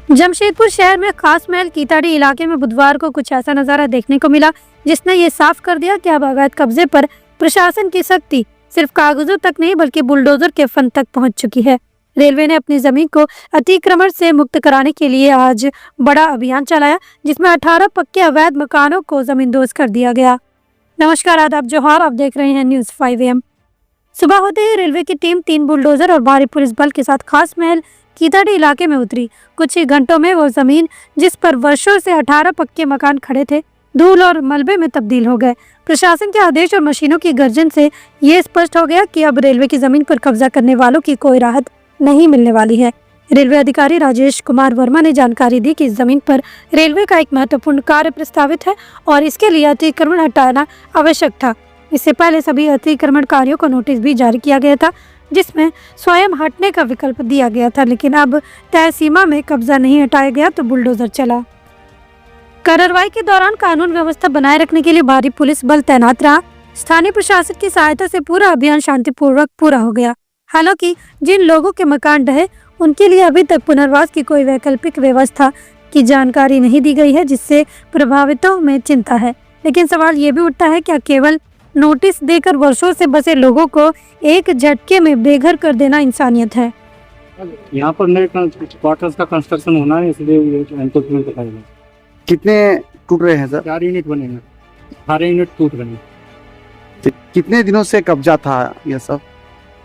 जमशेदपुर शहर में खास महल कीताड़ी इलाके में बुधवार को कुछ ऐसा नजारा देखने को मिला जिसने ये साफ कर दिया कि अब अवैध कब्जे पर प्रशासन की सख्ती सिर्फ कागजों तक नहीं बल्कि बुलडोजर के फन तक पहुंच चुकी है। रेलवे ने अपनी जमीन को अतिक्रमण से मुक्त कराने के लिए आज बड़ा अभियान चलाया जिसमें 18 पक्के अवैध मकानों को जमींदोज कर दिया गया। नमस्कार, आदाब, जोहार। आप देख रहे हैं न्यूज़ 5 AM। सुबह होते ही रेलवे की टीम 3 बुलडोजर और भारी पुलिस बल के साथ खास महल कीताड़ी इलाके में उतरी। कुछ ही घंटों में वो जमीन जिस पर वर्षों से 18 पक्के मकान खड़े थे धूल और मलबे में तब्दील हो गए। प्रशासन के आदेश और मशीनों की गर्जन से ये स्पष्ट हो गया कि अब रेलवे की जमीन पर कब्जा करने वालों की कोई राहत नहीं मिलने वाली है। रेलवे अधिकारी राजेश कुमार वर्मा ने जानकारी दी कि इस जमीन पर रेलवे का एक महत्वपूर्ण कार्य प्रस्तावित है और इसके लिए अतिक्रमण हटाना आवश्यक था। इससे पहले सभी अतिक्रमणकारियों को नोटिस भी जारी किया गया था जिसमें स्वयं हटने का विकल्प दिया गया था, लेकिन अब तय सीमा में कब्जा नहीं हटाया गया तो बुलडोजर चला। कार्रवाई के दौरान कानून व्यवस्था बनाए रखने के लिए भारी पुलिस बल तैनात रहा। स्थानीय प्रशासन की सहायता से पूरा अभियान शांतिपूर्वक पूरा हो गया। हालांकि जिन लोगों के मकान ढहे उनके लिए अभी तक पुनर्वास की कोई वैकल्पिक व्यवस्था की जानकारी नहीं दी गई है, जिससे प्रभावितों में चिंता है। लेकिन सवाल ये भी उठता है, क्या केवल नोटिस देकर वर्षों से बसे लोगों को एक झटके में बेघर कर देना इंसानियत है? यहाँ पर नए क्वार्टर्स का कंस्ट्रक्शन होना है, इसलिए एनक्रोचमेंट दिखाएगा। कितने टूट रहे हैं सर? 4 यूनिट बनेंगे, 18 यूनिट टूट रहे हैं। कितने दिनों से कब्जा था यह सब?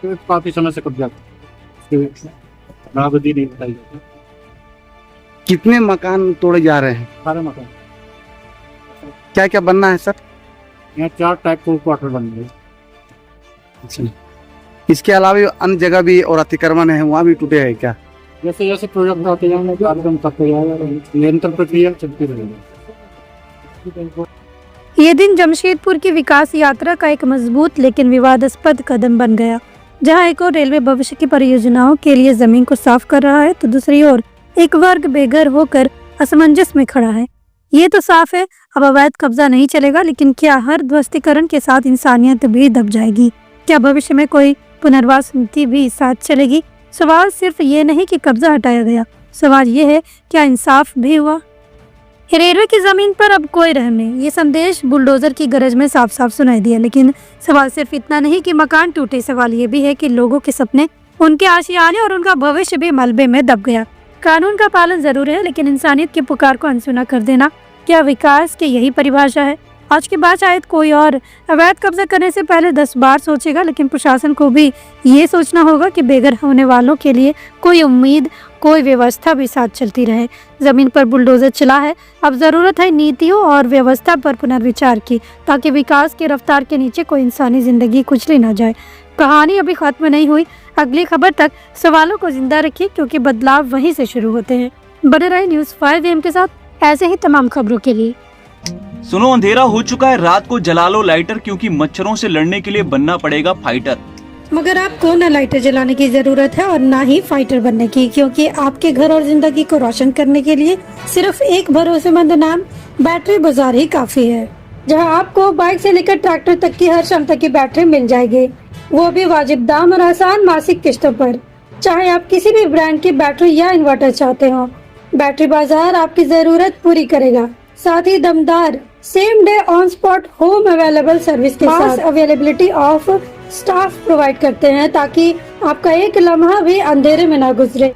तो काफी समय से कब्जा बराबरी नहीं बताई जाती। कितने मकान तोड़े जा रहे हैं? 18 मकान। क्या क्या बनना है सर? यहाँ 4 टाइप के क्वार्टर बन गए। इसके अलावा अन्य जगह भी और अतिक्रमण है, वहाँ भी टूटे हैं क्या? जैसे जैसे प्रोजेक्ट आते जाएंगे कार्यक्रम करते जाएगा, निरंतर प्रक्रिया चलती रहेगी। ये दिन जमशेदपुर की विकास यात्रा का एक मजबूत लेकिन विवादास्पद कदम बन गया, जहां एक और रेलवे भविष्य की परियोजनाओं के लिए जमीन को साफ कर रहा है तो दूसरी ओर एक वर्ग बेघर होकर असमंजस में खड़ा है। ये तो साफ है, अब अवैध कब्जा नहीं चलेगा, लेकिन क्या हर ध्वस्तीकरण के साथ इंसानियत भी दब जाएगी? क्या भविष्य में कोई पुनर्वास नीति भी साथ चलेगी? सवाल सिर्फ ये नहीं कि कब्जा हटाया गया, सवाल ये है क्या इंसाफ भी हुआ? रेलवे की जमीन पर अब कोई रहम नहीं, ये संदेश बुलडोजर की गरज में साफ साफ सुनाई दिया। लेकिन सवाल सिर्फ इतना नहीं कि मकान टूटे, सवाल ये भी है कि लोगों के सपने, उनके आशियाने और उनका भविष्य भी मलबे में दब गया। कानून का पालन जरूर है, लेकिन इंसानियत की पुकार को अनसुना कर देना क्या विकास की यही परिभाषा है? आज के बाद शायद कोई और अवैध कब्जा करने से पहले 10 बार सोचेगा, लेकिन प्रशासन को भी ये सोचना होगा कि बेघर होने वालों के लिए कोई उम्मीद, कोई व्यवस्था भी साथ चलती रहे। जमीन पर बुलडोजर चला है, अब जरूरत है नीतियों और व्यवस्था पर पुनर्विचार की, ताकि विकास की रफ्तार के नीचे कोई इंसानी जिंदगी कुचली ना जाए। कहानी अभी खत्म नहीं हुई, अगली खबर तक सवालों को जिंदा रखिए, क्योंकि बदलाव वहीं से शुरू होते हैं। बने रहिए न्यूज़ 5 AM के साथ ऐसे ही तमाम खबरों के लिए। सुनो, अंधेरा हो चुका है, रात को जला लो लाइटर, क्योंकि मच्छरों से लड़ने के लिए बनना पड़ेगा फाइटर। मगर आपको न लाइटर जलाने की जरूरत है और ना ही फाइटर बनने की, क्योंकि आपके घर और जिंदगी को रोशन करने के लिए सिर्फ एक भरोसेमंद नाम बैटरी बाजार ही काफी है, जहां आपको बाइक से लेकर ट्रैक्टर तक की हर क्षमता की बैटरी मिल जाएगी, वो भी वाजिब दाम और आसान मासिक किस्तों पर। चाहे आप किसी भी ब्रांड की बैटरी या इन्वर्टर चाहते हो, बैटरी बाजार आपकी जरूरत पूरी करेगा। साथ ही दमदार same day on spot home available service के साथ अवेलेबिलिटी ऑफ स्टाफ प्रोवाइड करते हैं, ताकि आपका एक लम्हा भी अंधेरे में ना गुजरे।